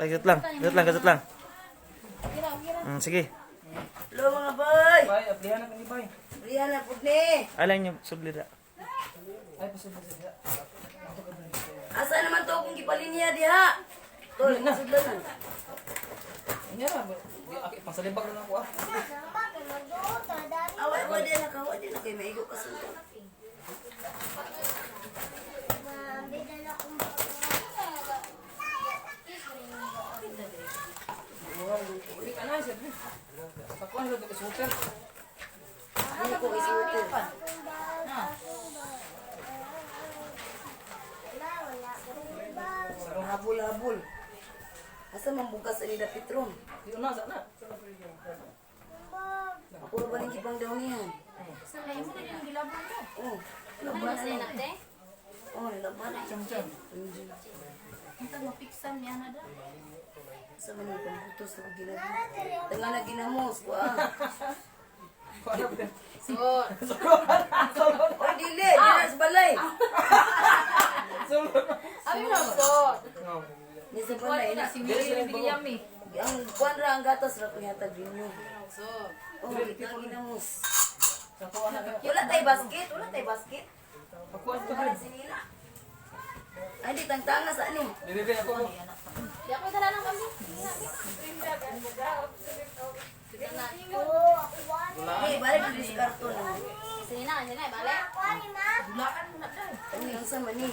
Gadget lang. Gadget lang. Sige. Hello mga boy. Bay, aplihan na kani bay. Riyan na po ni. Alam niyo, sublida. Ay pasubod sa. Asa naman to kung gipalinya diha? Tol, nasudlan. Nya ra. Aki pasalibag na ako ah. Away mo din na kay maigo ka sunod. Uli ka na siya. Pakuan sa to super. Ano ko isuot? Sarong habol-habol. Asa mambugas ani da Petron? Di una sa na. Ako ba ning gipang daw niyan? Sanay mo na yung gilabon mo. Oh, Laban sa ina, te. oh, laban. Cham-cham. Ito mapiksan niya na daw. Sa man yung pambutos na ginamos. Tanga na ginamos ko ah. Kuan ba? So, Oh, dili sa balay. abi mo so. Ni sa Kuan balay na na. si Miri Bilyami. Ang kuan ra ang gatas ra ko yata dinyo. So, Oh, kita ginamos. Sa kuan na. Wala tay basket, wala tay basket. Pakuan to Wala ba? sinila. Ay, di tangtanga sa ani. Dili ako. di ako dala ng kami. Hey, balik di sa karton. Sina, bale. Bulaan mo na daw. Ano yung sa mani?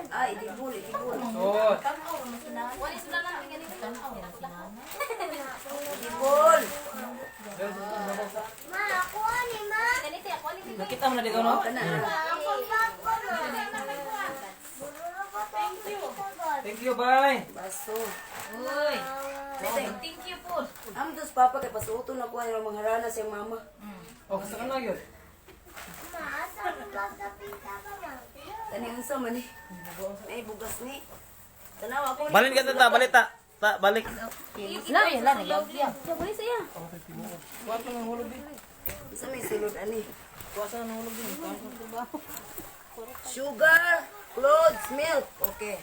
Ay, dibul. Sod. Wali sila na ng ganito. Dibul. Ganito ako ni Nakita mo na dito no? Kana. Thank you bye. Baso. Uy. Thank you po. Am dos papa kay pasuto na ko ang mga harana sa mama. Oh, kasa kan gyud. Kani unsa man ni? Ay bugas ni. Tanaw ako. Balin ka ta, balik ta. Balik. Lari. Ya, boleh saya. Kuan pa ng hulog din. Unsa may sulod ani? Kuan sa ng hulog din. Sugar, clothes, milk. Okay.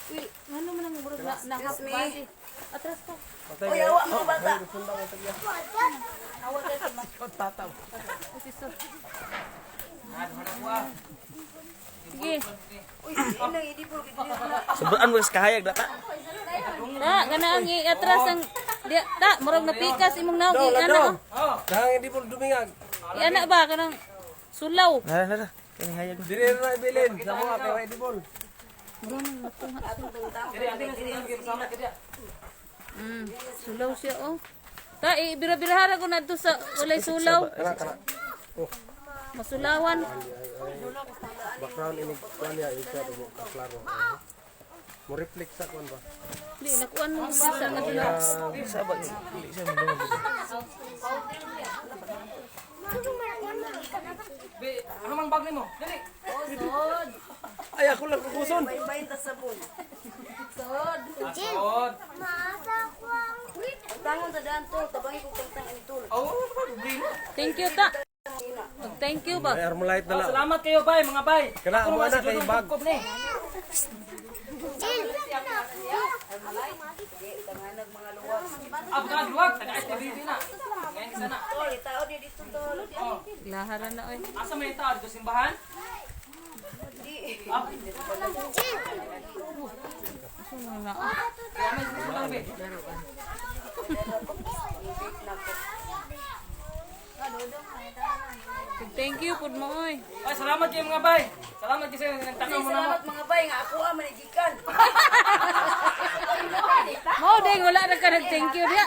Uy, ano man ang burog na Excuse me. nakapati. Atras ka. Oy, awa mo bata. Awat ka ma. Tataw. Sige. Uy, inang idipol kay dili na. Sobraan mo sa kahayag data. Da, kana ang atras ang da, murag napikas imong naog ana. Oh, Dahang hindi po dumingag. Ana ba kanang sulaw. Nara. Kini hayag mo. Dili na ibilin. Sa mga kaya hindi po. Atong tungtang. diri ang tingin sama ka dia. Sulaw siya oh. Ta, ibira-birahara ko na to sa walay sulaw. Kana. Masulawan. Background ini kuan ya isa to klaro. Mo reflect sa kuan ba? Di nakuan mo sa kanila. Sabag. Dili siya mo. Be, ano mang bag nimo? Dili. Sod. Ay ako lang kukuson. Bay ta sabon. Sod. Sod. Tangon sa daan to, tabangi kong tangtang ani tul. Oh, green. Thank you ta. Thank you ba? Ay armolite na lang. Salamat kayo bay, mga bay. Kana mo ana kay bag. Ni. Tanganag mga luwag. Abgad luwag, taga-STV na. Ngayon sana. Oy, tao di dito tol. Oh, Laharan na oy. asa may tao dito simbahan? Di. Ah, Mga kaya may simbahan be. Thank you pud mo oy. Ay, salamat kayo mga bay. Salamat kasi nagtanong mo na mo. Salamat mga bay nga ako ah manigikan. Mo ding wala na ka nag thank you dia.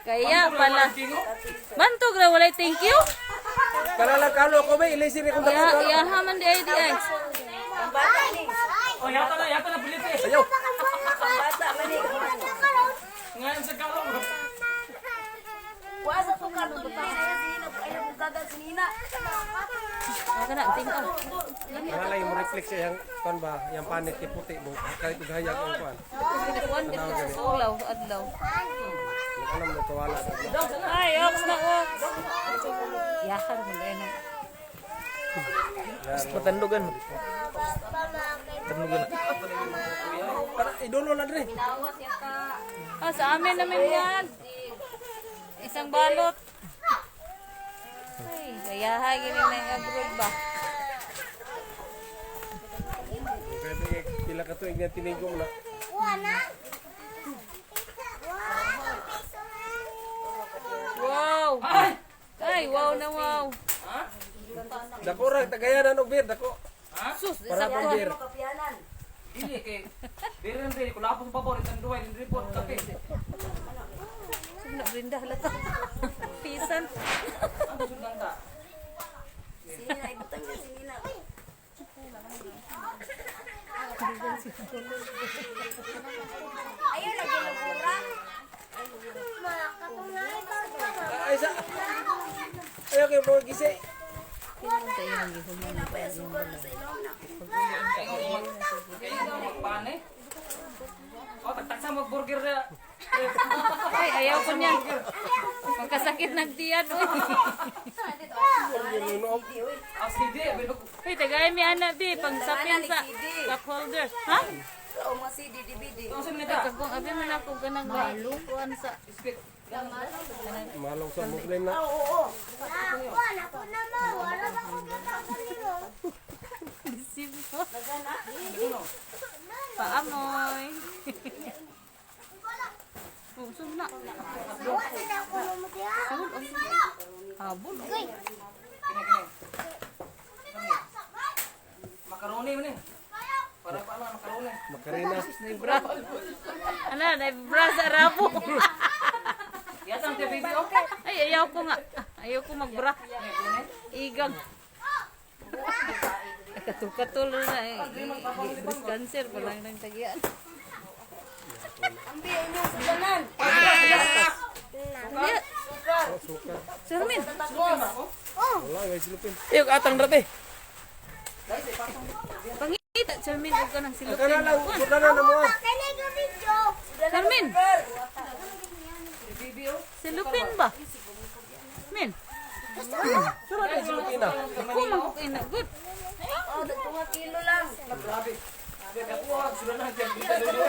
Kaya pala. Bantog ra walay thank you. Kana lang kalo ko ba ilisi ni kung Ya, ya haman di ay di ay. Ang bata ni. Oh, yata na bulit eh. Ayaw. Ang bata man ni. Ngayon sa karo. Kuasa to karton ni sina ay nagkagat sinina. Kana ting oh. Kana lang mo reflect siya yang kuan ba, yang panit kay puti mo. Kahit gahayag ang kuan. Kuan din sa sulaw adlaw. Alam mo tawala. Ay, ox na ox. Yakar mo din. Patandugan mo. Tandugan. idulo na dre. Ah, sa amin naman yan. Isang balot. Ay, kaya hagin na yung abroad ba? Kaya pila ka tuig na tinigom na. Wow! Ay, wow na wow. Dako ra tagayanan og beer dako. Sus, Para pang beer. Kapianan. Dili kay Biren din ko lapos pabor itang duway din report kape. Sumna brinda halata. Pisan. Ano sudan ta? Sinina, ibutang yan sinina. Ayun, lagi ng mura. Ay sa. Ayo kay mo gisi. Kaya daw magpane. Oh, tagtagsa mo burger na. Ay, ayaw ko niyan. Magkasakit ng tiyan. Ah, sige, bilog. Uy, tagay mi anak di. Pang sapin sa cup holder. Ha? Oo, mga CD, DVD. Ano sa Ay, minita? kagong abi man ako ganang malukuan sa... Spit. Malong sa Muslim na. Disibo. Paamoy. Oh, sumna. Habol. Kini. Makaroni man eh. Para paano makaroni? Makarina. Bra. Ano, na-bra sa rabo. Yatang te baby okay. Ay, ayaw ko nga. Ayaw ko magbra. Igang. Katul-katul na eh. Breast cancer pa lang ng tagian. Ang biya inyo sa tanan. Ano? Sukar. Sermin. Wala guys silupin. Yung atang dati. Pangita. Sermin, huwag ka ng silupin. Kana lang sudan na mo. Sermin. Silupin ba? Min. Sura na silupin na. Ako makukin na. Good. Oh, mga kilo lang. Grabe. Ako sudah na diyan kita dulu.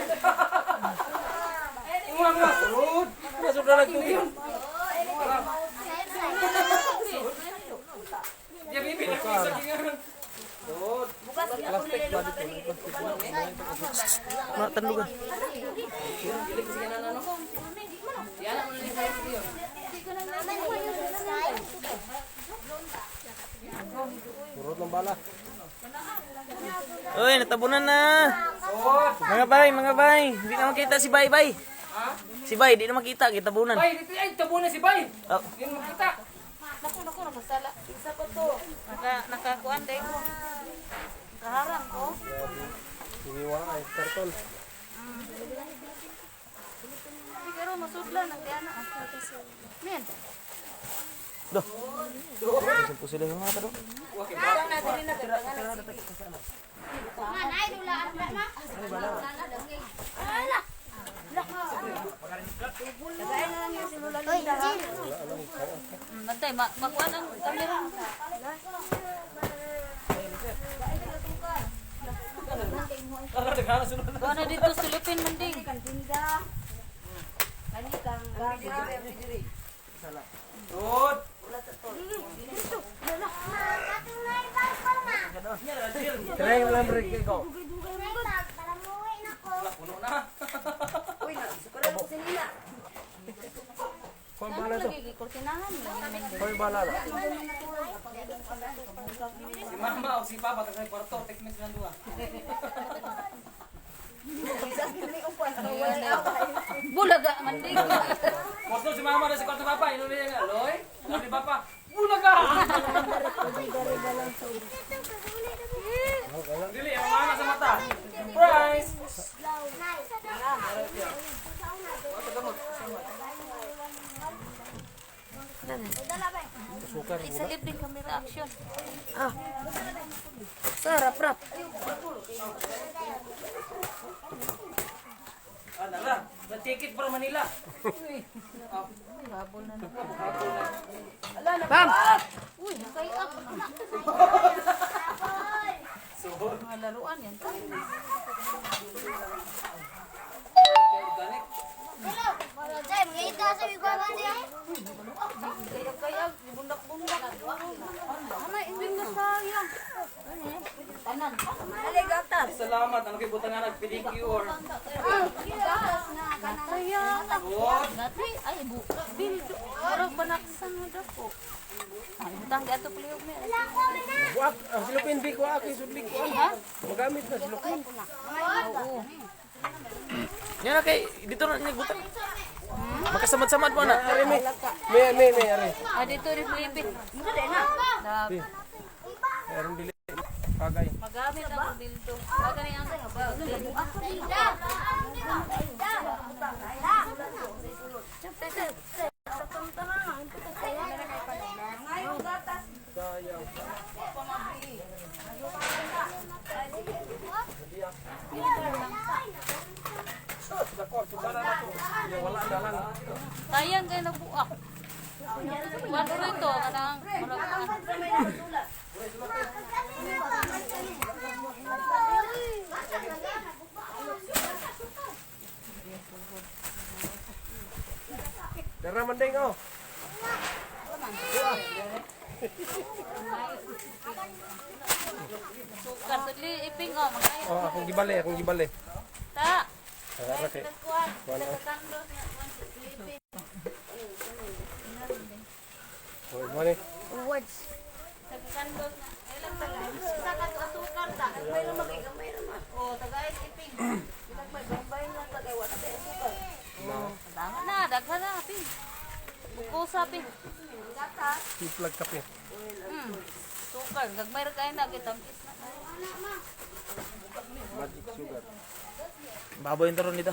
Ulang na sulod. Kana sudan na tubig. Ya bibi na sa kingan. Sulod. Bukas ako nililok ka rin. Matandugan. Dili kasi yan ano. Yan ang nilili sa iyo. Purot ng bala. Uy, natabunan na. Sulod. Mga bay. Hindi na makita si Bay, Bay. Ha? Si Bay, di na makita. Kitabunan. Bay, dito ay tabo na si Bay. Oh. Yun makita. Naku, nakasala. Isa pa to. Nakakuan din. Kaharang ko. Iniwa ay karton. Siguro masudlan ang tiyan. Min. Doh. Sampu sila yung mga tado. Kagaya na lang yung sinulan nila. Bantay, makuan ang kamera. Kuan na dito silupin manding. Kantinda. Kani kang gabi. Sulod. Try lang rin ko. Puno na. Uy, sikuran ko sinila. Koy bala to. Kurtinahan lagi manding. Koy bala la. Si mama o si papa tagay kwarto, teknik lang duha. Bulaga manding. Mosto si mama na si kwarto papa, ino niya nga, loy. Ano ni papa? Bulaga. Dili, ang mama sa mata. Surprise. Sukar. Isa libre camera action. Sarap, rap. Ano lang, ticket para Manila. Habol na. Bam! Uy, nakaya ako na. Mga laruan yan. Dali, gatas. Salamat, ang kibutan nga nag-pedicure. Good. Ay, buka. Bildo. Parang banaksan mo daw po. Ay, butang di ato puliyog mo. Buak, ang silupin di ko aki, subli ko. Magamit na silupin. Oo. Yan na kay, dito na niya butang. Magkasamad-samad mo na. Ari, may, ari. Ah, dito rin Pilipin. Meron dili. Pagay. Magamit ako dildo. Baga na yung Sayang. Dako, sudara na to. Wala na lang. sayang kayo nagbuak. Wala ko ito. Kanang Dara mandeng oh. sukar. Sudli iping o. Magayon. Oh, akong gibali. Ta. Dara kay. Wala. Oh, mo ni. Nagkandos na. Ilang sa asukar ta. May lang magigay naman. O, tagay iping. Ilang may gambay na tagay. Wala tayo sukar. Daghan na. Daghan na. Ping. Bukusa ping. Tiplag kape. Sukar. Gagmay ra kayo na. Kitangkis na. Magic sugar. Baboy yung taron dito.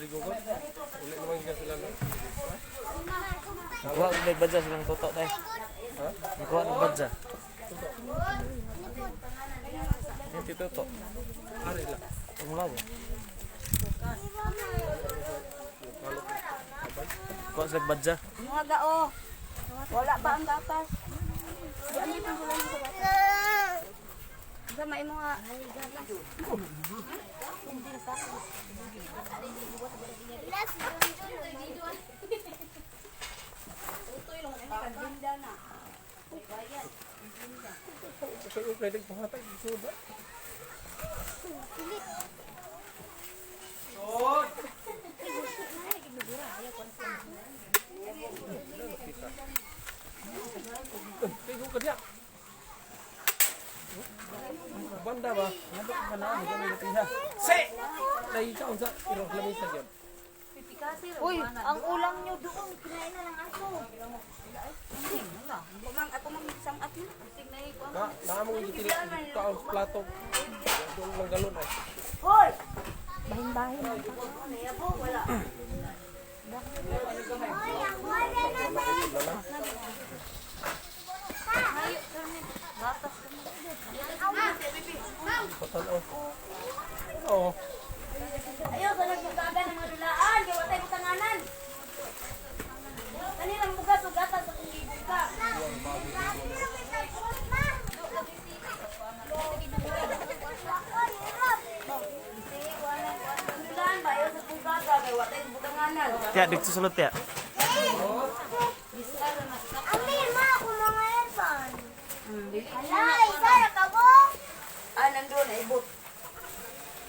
Ligo ko. Uli naman nga sila no. Kuha, may badja silang toto tayo. Kuha, may badja. Yung tituto. Ari lang. Ang labo. Kuha silang badja. Mga gao. Wala ba ang gatas? Diyan dito wala yung gatas. Sama mo nga. Kayo pwede pumatay suda. Good. Ligo ka diya. Banda ba? Nado ka na, hindi ka nagtiha. Se! Dahil ka unsa irong lamisa gyud. Uy, ang ulang nyo doon. Kinain na ng aso. Kumang ako mang isang at mo. Naamo yung tili ka ang plato. Doon lang galon ay. Hoy! Bahin-bahin. Nayabo, wala. Patanaw. Oo. Ayaw, ka nagbugagan ng mga dulaan. Kaya watay butanganan. Kanilang bugas o gatas sa kung ibig ka. Dulaan ba? Ayaw sa bugaga. Kaya watay butanganan. Tiya, dito sulod tiya. Ami, ma, ako mga airpan. Alay, sana ka mo? Ah, nandun. Ay, but.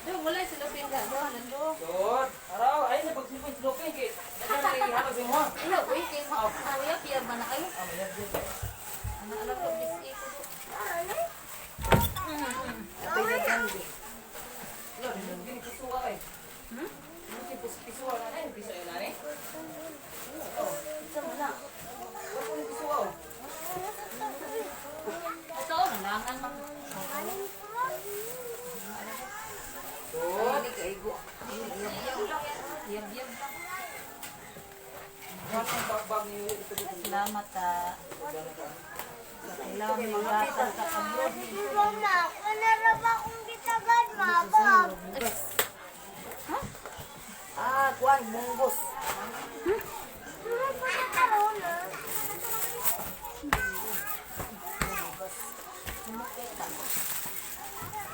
Doon, wala sila pinga. Doon, nandun. Good. Araw, ay na pagsilpin silupin kay. Dagan na ihatag sa mo. Ina, waiting. Kuya, piyag man na kayo. Ano, alam ko, bis ko doon. Apay na candy. Yo, hindi pisuwa kay. Hindi pisuwa na ay piso ay nani. Isa mo na. Wala ko pisuwa. Ito, nangangan man. Hindi ka igo. Yab-yab lang. Wala ang bagbag ni ito. Salamat ah. Kailangan may gatas sa kabod. Tulong na, kanarap akong kitagad, mabab. Ah, kuwan, munggos. Tulong pa na karoon na.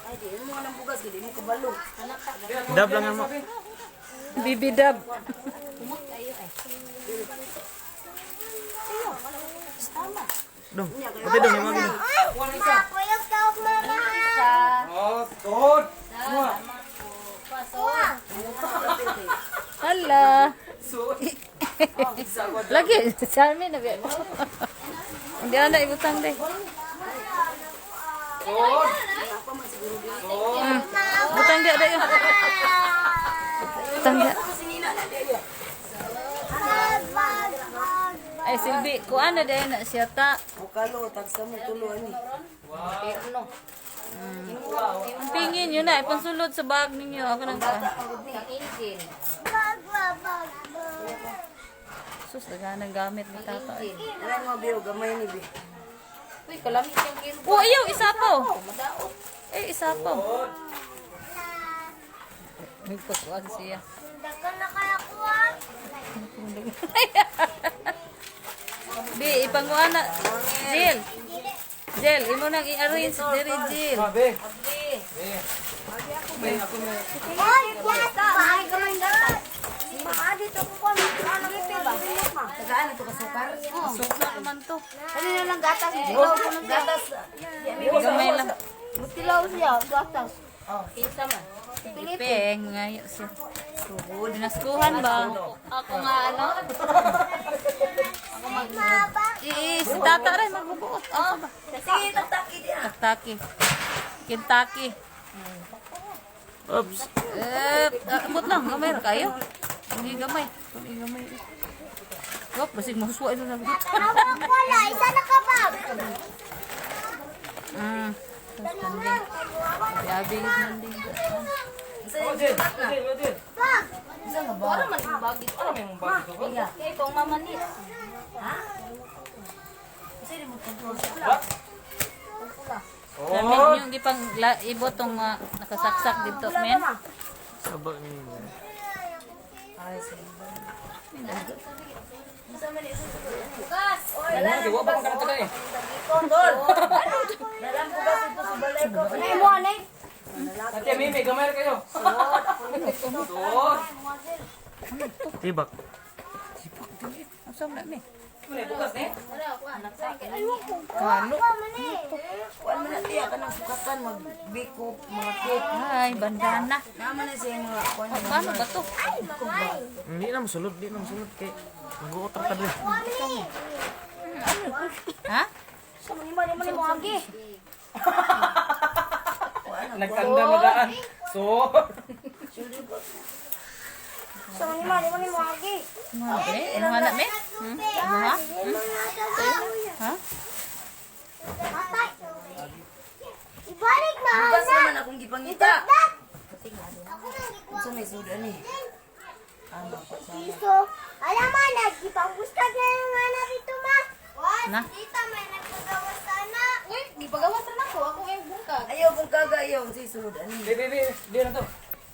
Ay, di mo nga ng bugas. Di mo kabalo. Dab lang mo. Bibidab. Dong. Pati dong yung mga. Puyog ka ako mga. Oh, tuhod. Semua. Hala. Lagi, Charmin na biya. Hindi na ibutang deh. Tuhod. Butang dia ada yun. Butang dia. Ay, Silbi, kuan na dahil na siya ta. Mukalo, tagsa mo tulo ani. Ang pingin yun na, ipansulod sa bag ninyo. Ako nang kuan. Sus, naghanang gamit ni tata. Alam mo biyo gamay ni bi. Uy, kalamit yung giro. Oh, ayaw, isa po. Eh, isa po. Nagpakuan siya. Dagan na kaya kuha. Bi, ipanguan na. Jill. Jill, imo nang i-arrange diri, Jill. Be. Oy, yata. Bahay ka man dapat. Mga dito ko ko. Ano ko ba? Tagaan ito kasukar. Sukla naman to. Ano na lang gatas? Tilaw ko ng gatas. Gamay lang. Tilaw siya, gatas. Isa man. Ipeng, ngayo siya. Binaskuhan ba? Ako nga ano? Si tata rin, magbubuot. Ako ba? Sige, tataki din. Kentucky. Kentucky. Oops. Abot lang, gamay ra kayo. Hindi gamay. Hindi gamay. Wap, basig mahuswa ito na. Hawak wala. Isa na ka ba? Yabi hindi. Para man yung bagit. Ano yung bag ko? Kaya itong mamanit. Namin yung gipang ibot tong nakasaksak dito, men. Saba ni. Bukas! Ano di wa pa ka taga eh. Kondol! Dalam bukas ito sa balay ko. Ano mo, anay? Ate Mimi, gamay ra kayo. Tuhod. Tibak. Asam na ni. Ano bukas ni? Kano? Kuan mo na tiya ka ng sukatan, magbiko, mga cake. Ay, bandana. Naman na siya yung mga kuan. Paano ba to? Hindi na masulod, di na masulod kay mag-uutar ka din. Ha? Sa mga mo agi. Nagkanda madaan. So, Sa mga mo agi. Okay, ano nga na, men? Ano ha? Ha? Ibalik na. Bukas naman akong gipangita. Ako Sa may sudan eh. Iso. Alam mo, nagipangustag na yung anak dito, ma. Na? Tita, may nagpagawas sana. Uy, di pagawas na ako. Ako yung bungkag. ayaw kong kaga ayaw si sulod ani. Di na to.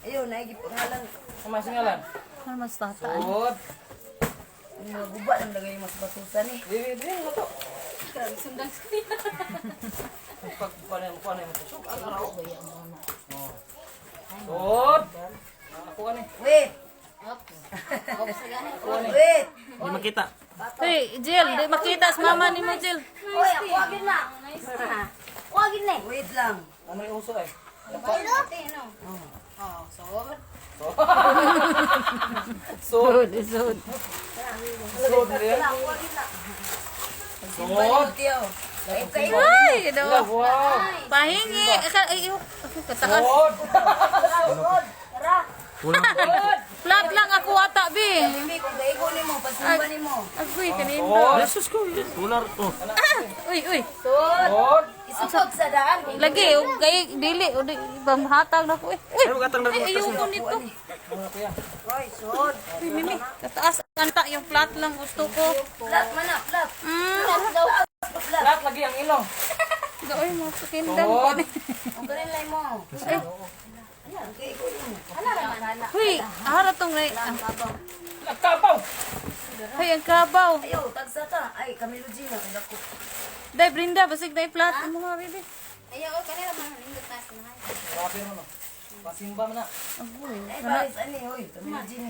Ayaw, naigipangalan. Sama singalan. Ano mas tataan? Tuhod. Mga guba lang lagay mas batusan eh. Di na to. Sundan sa Pag kuan mo to. Tuhod. Ako ani. Wait! Wait! Di makita. Hey, Jill, di makita sa mama ni mo, Jill. Uy, ako agin na. Ako agin na. Wait lang. Ano yung uso eh? Sud, sud. Sulod na rin. Tuhod. Ay, do. Wow. Pahingi. Ay, ako kataas. Tuhod. Flat lang ako ata, bi. Hindi, kung gaigo ni mo, pasimba ni mo. Agoy, kanino. Tuhod. Jesus ko, ular to. Uy, uy. Tuhod. Isukod sa daan. Lagi, kay dili, o di ibang hatag na ko eh. Uy, Ay, magatang na ay, ayoko nito. Hoy, sud. Uy, Mimi, kataas kanta yung flat lang gusto ko. Flat man na, flat. Flat. Lahat lagi ang ilong. Gawin mo, pakindang ko. Tuhod. Ang galing lang mo. Ayan, gaigo ni mo. Uy, harap tong na. Nagkapaw. Ay, ang kabaw. Ayaw, tagsa ka. Ay, Camilo Gina, kaya ko. Dai, Brinda, basig na i-flat. Ano nga, baby? Ayaw, kanila man, nindot na sa nahay. Grabe mo no. Pasimba mo na. Ay, Paris, ani, hoy, Camilo Gina.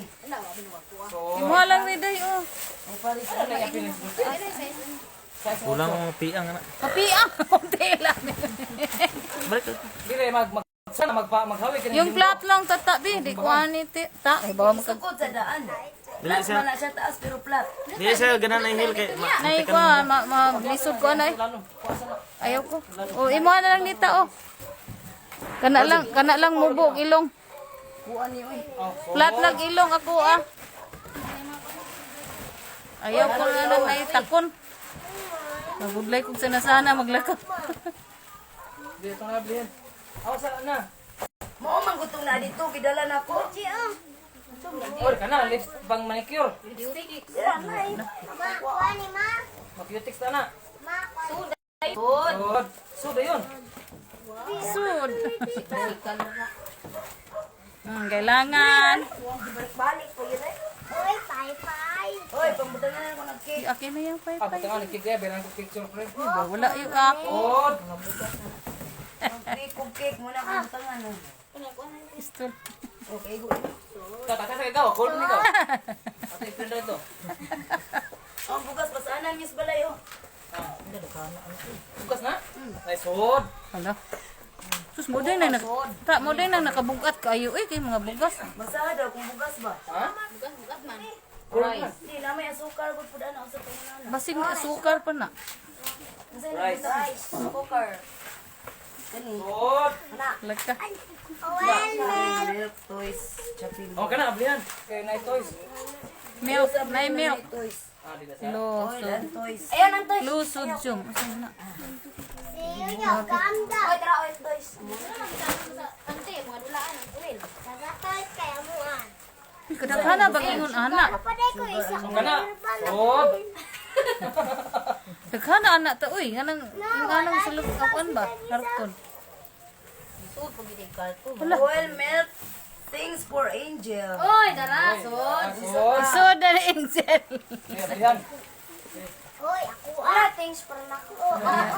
So, Imuha lang ni Day, oh. Ay, Paris, ani. Kulang piang anak. Kapiang. Kunti lang. Balik. Dire sana maghawi ka Yung flat lang tatabi. Di ko aniti. Ta. Ay, bawa magkag... Sukod sa daan. Dili Flat siya. man na siya taas pero flat. Dili siya ganan na hill kay Nay ko, malisod ko anay. Ayaw ko. O, imo na lang nita, oh. Kana lang mubog ilong. Kuan ni oy. Flat lang ilong ako, ah. Ayaw ko na lang na itakon. Magudlay kong sana maglakaw. Dito nga bilhin. Aw sa na. Mo man gutong na dito gidala na ko. Or kana lips pang manicure. Dira na eh. Ma, kuha ni ma. Mag-cutics ta na. Ma, kuha. Sud. Sud. Sud ayun. Sud. Kailangan. Balik po yun eh. Uy, bye-bye. Oy, pamutangan ko nag-cake. Okay na yung Ah, pay-pay. tanga nagkigay berang picture pre. Wala yung ako. Sud. Cake kong cake muna pamutangan. Pistol. Okay, go. Kata sa ikaw, call mo ikaw. Ate friend ito. Ang bugas pa sana miss balay oh. Bukas na? Ay sud. Hala. Sus, mo din na mo din na nakabugat kayo kay mga bugas. Basaha daw kung bugas ba. Ha? Rice. Di na may asukar ko pud ana sa pangalan. Basing asukar pa na. Rice. Asukar. Kani. Sud. Lagka. Milk toys. Chapil. Oh kana ablihan. Kay night toys. Milk, may milk. Toys. Ah, di na siya. Lusod. Oy, toys. Ayan ang toys. Lusod siyum. Asa na? Siyo niyo, ganda. Oy, tara oy toys. Nagatoy kaya mo ah. Kadaghan ba ingon ana? Kapaday ko isa. Kana. Sud. Daghan ana ta uy, nganang sulod kapan ba? Karton. Oil milk things for angel. Oh. Sud. Isod na ni Angel. Ay ablihan. Uy, ako ah. Things for nako.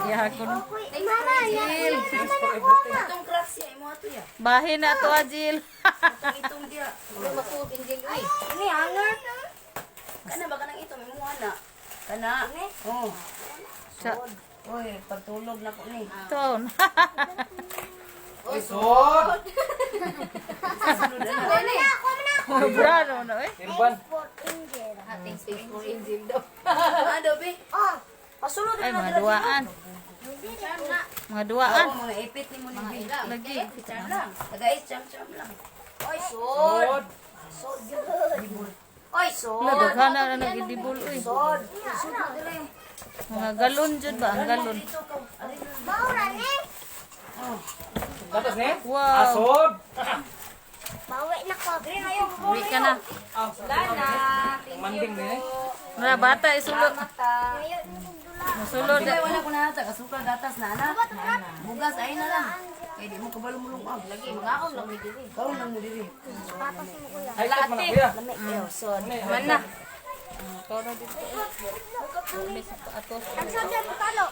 Yahakon. Uy, mama, yan. Itong cracks ya imo ato ya. Bahin na to Ajil. Itong dia. Masuot angel uy. Ini hanger. Kana ba kanang ito mo ana? Kana. Oh. Sa Oy, pagtulog na ko ni. ton. Ay sud. Brano na eh. Tirban. For angel. Ano be? Oh, Pasulod Ay na mga duaan. Mga duaan. Oh, mga ipit ni mo ni Bi. Lagi. Tagay cham lang. Oy, sod. Sud. Oy, sod. Daghan na nagidibol uy. Sod. Sod na dire. Mga galon jud ba ang galon? Dito ka. Ari na. baura ni. Gatas ni? Wow. Ah, sud. Bawi na ko. Dire na yung Uwi ka na. Ah, Lana. manding ni. Mga bata isulo. Mata. Musulod. Dili wala ko na nata kasuka gatas na ana. Bugas ay na lang. Kay di mo kabalumulong ag lagi mga lang mi diri. Kaon lang mo diri. Papas mo kuya. Ay kat man kuya. Lami kayo sod. Man na. Ikaw na dito. Ang sabi ko talo.